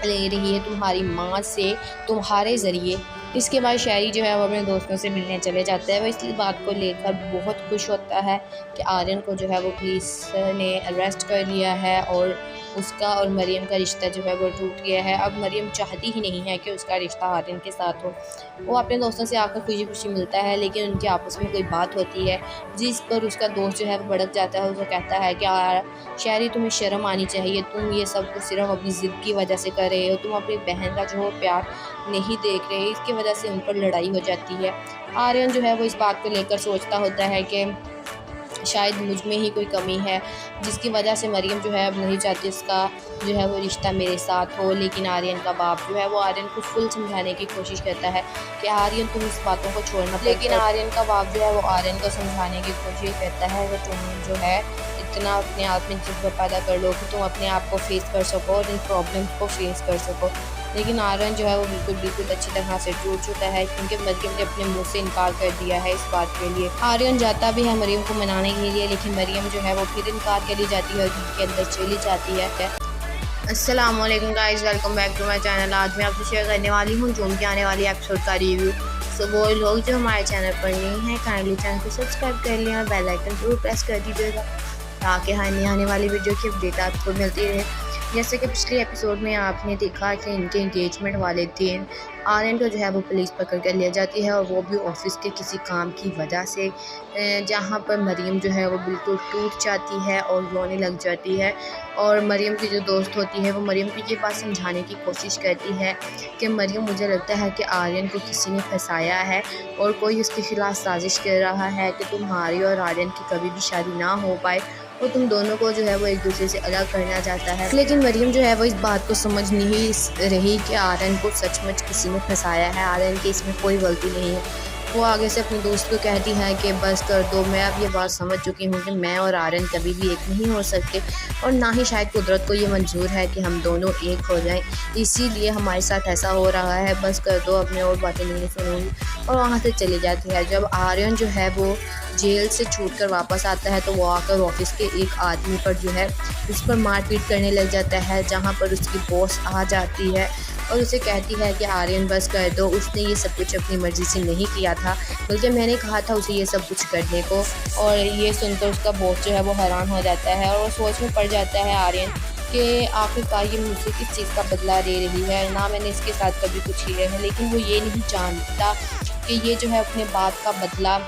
S1: ले रही है तुम्हारी माँ से, तुम्हारे ज़रिए। इसके बाद शायरी जो है वो अपने दोस्तों से मिलने चले जाता है। वो इस बात को लेकर बहुत खुश होता है कि आर्यन को जो है वो पुलिस ने अरेस्ट कर लिया है और उसका और मरियम का रिश्ता जो है वो टूट गया है। अब मरियम चाहती ही नहीं है कि उसका रिश्ता आर्यन के साथ हो। वो अपने दोस्तों से आकर खुशी खुशी मिलता है, लेकिन उनके आपस में कोई बात होती है जिस पर उसका दोस्त जो है वो भड़क जाता है। उसे कहता है कि शायरी तुम्हें शर्म आनी चाहिए, तुम ये सब कुछ सिर्फ अपनी ज़िद की वजह से कर रहे हो, तुम अपनी बहन का जो प्यार नहीं देख रहे, इसकी वजह से उन पर लड़ाई हो जाती है। आर्यन जो है वो इस बात को लेकर सोचता होता है कि शायद मुझ में ही कोई कमी है जिसकी वजह से मरियम जो है अब नहीं चाहती इसका जो है वो रिश्ता मेरे साथ हो। लेकिन आर्यन का बाप जो है वो आर्यन को फुल समझाने की कोशिश करता है कि आर्यन तुम इस बातों को छोड़ना, लेकिन आर्यन का बाप जो है वो आर्यन को समझाने की कोशिश करता है कि तुम जो है इतना अपने आप में जज्बा पैदा कर लो कि तुम अपने आप को फेस कर सको और इन प्रॉब्लम्स को फेस कर सको। लेकिन आर्यन जो है वो बिल्कुल अच्छी तरह से टूट चुका है, क्योंकि मरियम ने अपने मुंह से इनकार कर दिया है इस बात के लिए। आर्यन जाता भी है मरियम को मनाने के लिए, लेकिन मरियम जो है वो फिर इनकार करी जाती है और घर के अंदर चली जाती है। अस्सलाम वालेकुम guys, welcome back to my channel. आज मैं आपसे शेयर करने वाली हूँ जूम की आने वाली एपिसोड का रिव्यू। सो वो लोग जो हमारे चैनल पर नहीं हैं काइंडली चैनल को सब्सक्राइब कर लें और बेल आइकन जरूर प्रेस कर दीजिएगा ताकि आने वाली वीडियो की अपडेट आपको मिलती रहे। जैसे कि पिछले एपिसोड में आपने देखा कि इनके एंगेजमेंट वाले दिन आर्यन को जो है वो पुलिस पकड़ कर लिया जाती है और वो भी ऑफिस के किसी काम की वजह से, जहाँ पर मरीम जो है वो बिल्कुल टूट जाती है और रोने लग जाती है। और मरीम की जो दोस्त होती है वो मरीम को ये बात समझाने की कोशिश करती है कि मरीम, मुझे लगता है कि आर्यन को किसी ने फंसाया है और कोई उसके खिलाफ साजिश कर रहा है कि तुम्हारी और आर्यन की कभी भी शादी ना हो पाए और तुम दोनों को जो है वो एक दूसरे से अलग करना चाहता है। लेकिन मरीम जो है वो इस बात को समझ नहीं रही कि आर्यन को सचमुच किसी ने फंसाया है, आर्यन की इसमें कोई गलती नहीं है। वो आगे से अपने दोस्त को कहती है कि बस कर दो, मैं अब ये बात समझ चुकी हूँ कि मैं और आर्यन कभी भी एक नहीं हो सकते और ना ही शायद कुदरत को ये मंजूर है कि हम दोनों एक हो जाएं, इसीलिए हमारे साथ ऐसा हो रहा है, बस कर दो, अब मैं और बातें नहीं सुनूंगी। और वहाँ से चली जाती है। जब आर्यन जो है वो जेल से छूट कर वापस आता है तो वो आकर ऑफिस के एक आदमी पर जो है उस पर मारपीट करने लग जाता है, जहाँ पर उसकी बॉस आ जाती है और उसे कहती है कि आर्यन बस कर दो, उसने ये सब कुछ अपनी मर्ज़ी से नहीं किया था, बल्कि मैंने कहा था उसे ये सब कुछ करने को। और ये सुनकर उसका बॉस जो है वो हैरान हो जाता है और वो सोच में पड़ जाता है आर्यन कि आखिरकार ये मुझसे किस चीज़ का बदला ले रही है, ना मैंने इसके साथ कभी कुछ किया है। लेकिन वो ये नहीं जानता कि ये जो है अपने बात का बदला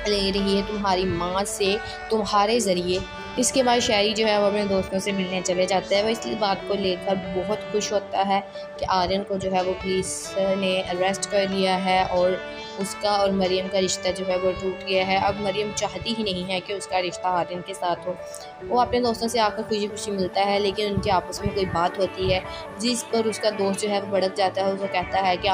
S1: ले रही है तुम्हारी माँ से, तुम्हारे ज़रिए। इसके बाद शायरी जो है वो अपने दोस्तों से मिलने चले जाता है। वो इस बात को लेकर बहुत खुश होता है कि आर्यन को जो है वो पुलिस ने अरेस्ट कर लिया है और उसका और मरीम का रिश्ता जो है वो टूट गया है। अब मरीम चाहती ही नहीं है कि उसका रिश्ता आर्यन के साथ हो। वो अपने दोस्तों से आकर खुशी खुशी मिलता है, लेकिन उनके आपस में कोई बात होती है जिस पर उसका दोस्त जो है वो भड़क जाता है। उसे कहता है कि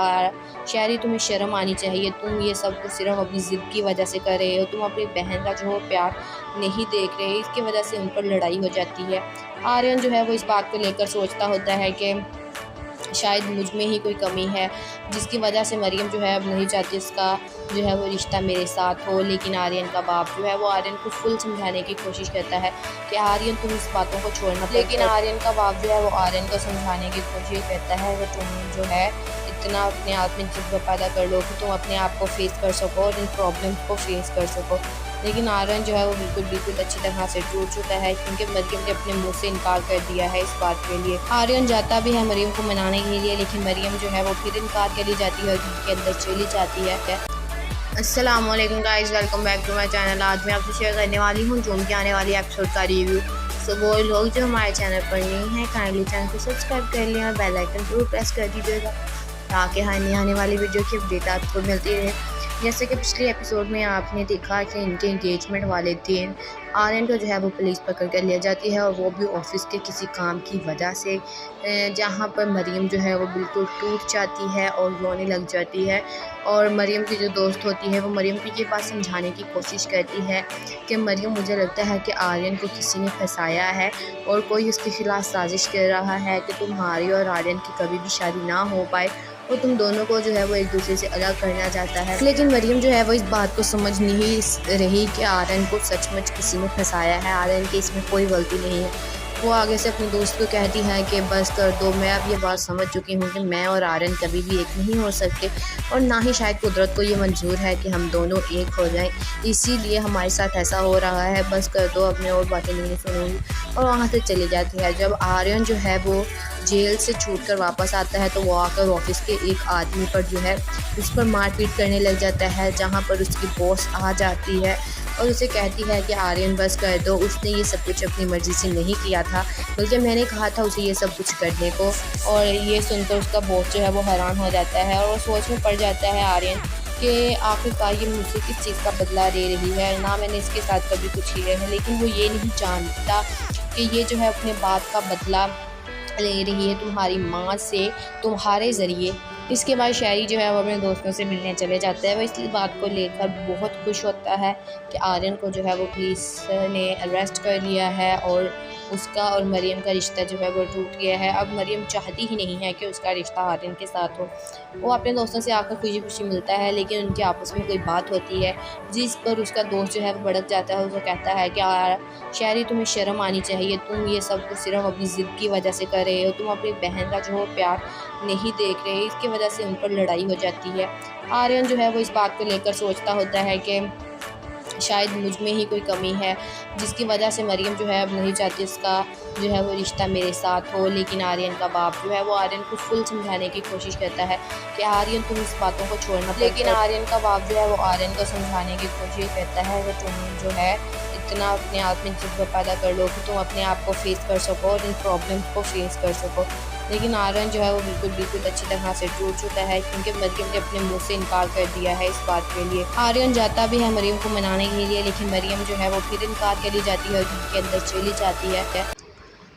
S1: शायरी, तुम्हें शर्म आनी चाहिए, तुम ये सब कुछ सिर्फ अपनी ज़िद की वजह से कर रहे हो, तुम अपनी बहन का जो प्यार नहीं देख रहे, इसकी वजह से उन पर लड़ाई हो जाती है। आर्यन जो है वो इस बात को लेकर सोचता होता है कि शायद मुझ में ही कोई कमी है जिसकी वजह से मरीम जो है अब नहीं चाहती उसका जो है वो रिश्ता मेरे साथ हो। लेकिन आर्यन का बाप जो है वो आर्यन को फुल समझाने की कोशिश करता है कि आर्यन तुम इस बातों को छोड़ना। लेकिन आर्यन का बाप जो है वो आर्यन को समझाने की कोशिश करता है कि तुम जो है इतना अपने आप में जज्बा पैदा कर लो कि तुम अपने आप को फेस कर सको और इन प्रॉब्लम्स को फेस कर सको। लेकिन आर्यन जो है वो बिल्कुल अच्छी तरह से टूट चुका है क्योंकि मरीम ने अपने मुंह से इनकार कर दिया है इस बात के लिए। आर्यन जाता भी है मरीम को मनाने के लिए, लेकिन मरीम जो है वो फिर इनकार कर दी जाती है और घर के अंदर चली जाती है। अस्सलाम वालेकुम guys, welcome back to my channel. आज मैं आपसे शेयर करने वाली हूँ जून की आने वाली एपिसोड का रिव्यू। सो वो लोग जो हमारे चैनल पर नहीं हैं काइंडली चैनल को सब्सक्राइब कर लें और बेल आइकन जरूर प्रेस कर दीजिएगा ताकि आने वाली वीडियो की अपडेट आपको मिलती रहे। जैसे कि पिछले एपिसोड में आपने देखा कि इनके एंगेजमेंट वाले दिन आर्यन को जो है वो पुलिस पकड़ कर लिया जाती है और वो भी ऑफिस के किसी काम की वजह से, जहाँ पर मरीम जो है वो बिल्कुल टूट जाती है और रोने लग जाती है। और मरीम की जो दोस्त होती है वो मरीम को ये बात समझाने की कोशिश करती है कि मरीम, मुझे लगता है कि आर्यन को किसी ने फंसाया है और कोई उसके खिलाफ साजिश कर रहा है कि तुम्हारी और आर्यन की कभी भी शादी ना हो पाए और तुम दोनों को जो है वो एक दूसरे से अलग करना चाहता है। लेकिन मरीम जो है वो इस बात को समझ नहीं रही कि आर्यन को सचमुच किसी ने फंसाया है, आर्यन की इसमें कोई गलती नहीं है। वो आगे से अपने दोस्त को कहती है कि बस कर दो, मैं अब ये बात समझ चुकी हूँ कि मैं और आर्यन कभी भी एक नहीं हो सकते और ना ही शायद कुदरत को ये मंजूर है कि हम दोनों एक हो जाएं, इसीलिए हमारे साथ ऐसा हो रहा है, बस कर दो, अब मैं और बातें नहीं सुनूंगी। और वहाँ से चली जाती है। जब आर्यन जो है वो जेल से छूट कर वापस आता है तो वो आकर ऑफिस के एक आदमी पर जो है उस पर मारपीट करने लग जाता है, जहाँ पर उसकी बॉस आ जाती है और उसे कहती है कि आर्यन बस कर दो, उसने ये सब कुछ अपनी मर्ज़ी से नहीं किया था, बल्कि मैंने कहा था उसे ये सब कुछ करने को। और ये सुनकर उसका बॉस जो है वो हैरान हो जाता है और वो सोच में पड़ जाता है आर्यन कि आखिरकार ये मुझसे किस चीज़ का बदला ले रही है, ना मैंने इसके साथ कभी कुछ किया है। लेकिन वो ये नहीं जानता कि ये जो है अपने बात का बदला ले रही है तुम्हारी माँ से, तुम्हारे ज़रिए। इसके बाद शायरी जो है वो अपने दोस्तों से मिलने चले जाता है। वो इस बात को लेकर बहुत खुश होता है कि आर्यन को जो है वो पुलिस ने अरेस्ट कर लिया है और उसका और मरीम का रिश्ता जो है वो टूट गया है। अब मरीम चाहती ही नहीं है कि उसका रिश्ता आर्यन के साथ हो। वो अपने दोस्तों से आकर खुशी खुशी मिलता है, लेकिन उनके आपस में कोई बात होती है जिस पर उसका दोस्त जो है वो भड़क जाता है। उसे कहता है कि शायरी, तुम्हें शर्म आनी चाहिए, तुम ये सब कुछ सिर्फ अपनी ज़िद की वजह से कर रहे हो, तुम अपनी बहन का जो प्यार नहीं देख रहे, इसकी वजह से उन पर लड़ाई हो जाती है। आर्यन जो है वो इस बात को लेकर सोचता होता है कि शायद मुझ में ही कोई कमी है, जिसकी वजह से मरियम जो है अब नहीं चाहती उसका जो है वो रिश्ता मेरे साथ हो। लेकिन आर्यन का बाप जो है वो आर्यन को फुल समझाने की कोशिश करता है कि आर्यन तुम इस बातों को छोड़ना। लेकिन आर्यन का बाप जो है वो आर्यन को समझाने की कोशिश करता है कि तुम जो है इतना अपने आप में जज्बा पैदा कर लो कि तुम अपने आप को फेस कर सको और इन प्रॉब्लम्स को फेस कर सको। लेकिन आर्यन जो है वो बिल्कुल अच्छी तरह से टूट चुका है, क्योंकि मरियम ने अपने मुंह से इनकार कर दिया है इस बात के लिए। आर्यन जाता भी है मरियम को मनाने के लिए, लेकिन मरियम जो है वो फिर इनकार करी जाती है और घर के अंदर चली जाती है।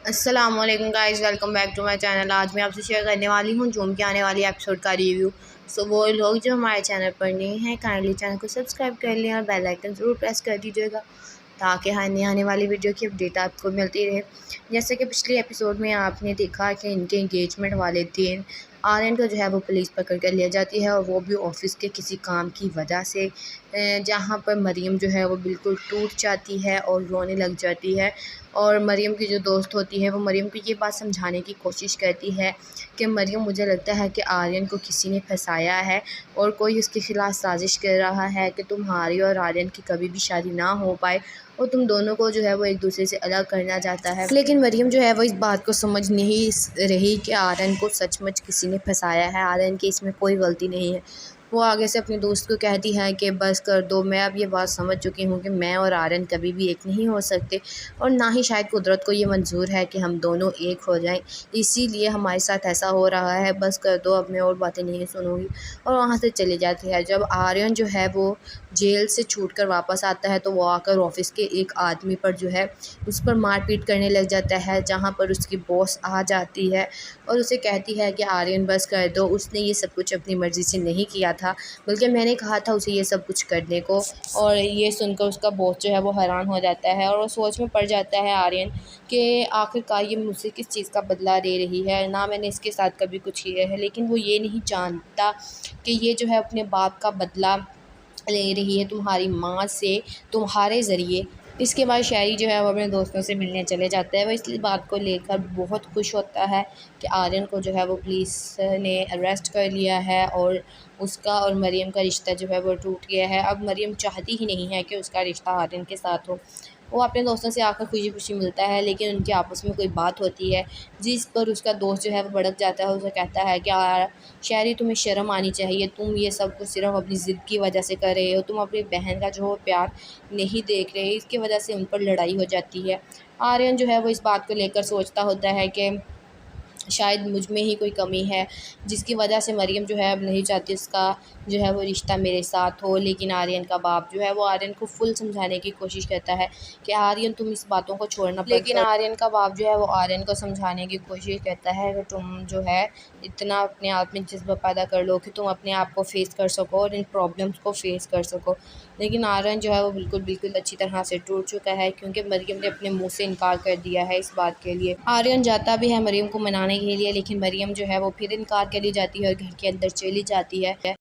S1: अस्सलाम वालेकुम guys, welcome back to my channel. आज मैं आपसे शेयर करने वाली हूँ जूम के आने वाली एपिसोड का रिव्यू। सो वो लोग जो हमारे चैनल पर नए हैं काइंडली चैनल को सब्सक्राइब कर लें और बेल आइकन ज़रूर प्रेस कर दीजिएगा, ताकि हर आने वाली वीडियो की अपडेट आपको मिलती रहे। जैसे कि पिछले एपिसोड में आपने देखा कि इनके एंगेजमेंट वाले दिन आर्यन को जो है वो पुलिस पकड़ कर ले जाती है, और वो भी ऑफिस के किसी काम की वजह से, जहाँ पर मरियम जो है वो बिल्कुल टूट जाती है और रोने लग जाती है। और मरियम की जो दोस्त होती है वो मरियम को ये बात समझाने की कोशिश करती है कि मरियम, मुझे लगता है कि आर्यन को किसी ने फंसाया है और कोई उसके खिलाफ साजिश कर रहा है कि तुम्हारी और आर्यन की कभी भी शादी ना हो पाए, और तुम दोनों को जो है वो एक दूसरे से अलग करना चाहता है। लेकिन मरियम जो है वो इस बात को समझ नहीं रही कि आर्यन को सचमुच किसी ने फंसाया है, आर्यन की इसमें कोई गलती नहीं है। वो आगे से अपने दोस्त को कहती है कि बस कर दो, मैं अब ये बात समझ चुकी हूँ कि मैं और आर्यन कभी भी एक नहीं हो सकते, और ना ही शायद कुदरत को ये मंजूर है कि हम दोनों एक हो जाएं, इसीलिए हमारे साथ ऐसा हो रहा है, बस कर दो, अब मैं और बातें नहीं सुनूंगी। और वहाँ से चली जाती है। जब आर्यन जो है वो जेल से छूटकर वापस आता है तो वो आकर ऑफिस के एक आदमी पर जो है उस पर मारपीट करने लग जाता है, जहाँ पर उसकी बॉस आ जाती है और उसे कहती है कि आर्यन बस कर दो, उसने ये सब कुछ अपनी मर्ज़ी से नहीं किया था, बल्कि मैंने कहा था उसे ये सब कुछ करने को। और ये सुनकर उसका बॉस जो है वो हैरान हो जाता है और वो सोच में पड़ जाता है आर्यन कि आखिरकार ये मुझसे किस चीज़ का बदला ले रही है, ना मैंने इसके साथ कभी कुछ किया है। लेकिन वो ये नहीं जानता कि ये जो है अपने बाप का बदला ले रही है तुम्हारी माँ से, तुम्हारे ज़रिए। इसके बाद शहरी जो है वो अपने दोस्तों से मिलने चले जाते हैं। वो इस बात को लेकर बहुत खुश होता है कि आर्यन को जो है वो पुलिस ने अरेस्ट कर लिया है और उसका और मरियम का रिश्ता जो है वो टूट गया है। अब मरियम चाहती ही नहीं है कि उसका रिश्ता आर्यन के साथ हो। वो अपने दोस्तों से आकर खुशी खुशी मिलता है, लेकिन उनके आपस में कोई बात होती है जिस पर उसका दोस्त जो है वो भड़क जाता है। उसे कहता है कि शहरी, तुम्हें शर्म आनी चाहिए, तुम ये सब कुछ सिर्फ अपनी ज़िद की वजह से कर रहे हो, तुम अपनी बहन का जो प्यार नहीं देख रहे, इसकी वजह से उन पर लड़ाई हो जाती है। आर्यन जो है वो इस बात को लेकर सोचता होता है कि शायद मुझ में ही कोई कमी है, जिसकी वजह से मरियम जो है अब नहीं चाहती उसका जो है वो रिश्ता मेरे साथ हो। लेकिन आर्यन का बाप जो है वो आर्यन को फुल समझाने की कोशिश करता है कि आर्यन तुम इस बातों को छोड़ना। लेकिन आर्यन का बाप जो है वो आर्यन को समझाने की कोशिश करता है कि तुम जो है इतना अपने आप में जज्बा पैदा कर लो कि तुम अपने आप को फेस कर सको और इन प्रॉब्लम्स को फेस कर सको। लेकिन आर्यन जो है वो बिल्कुल अच्छी तरह से टूट चुका है, क्योंकि मरियम ने अपने मुँह से इनकार कर दिया है इस बात के लिए। आर्यन जाता भी है मरियम को मनाने के लिए, लेकिन मरियम जो है वो फिर इनकार करी जाती है और घर के अंदर चली जाती है।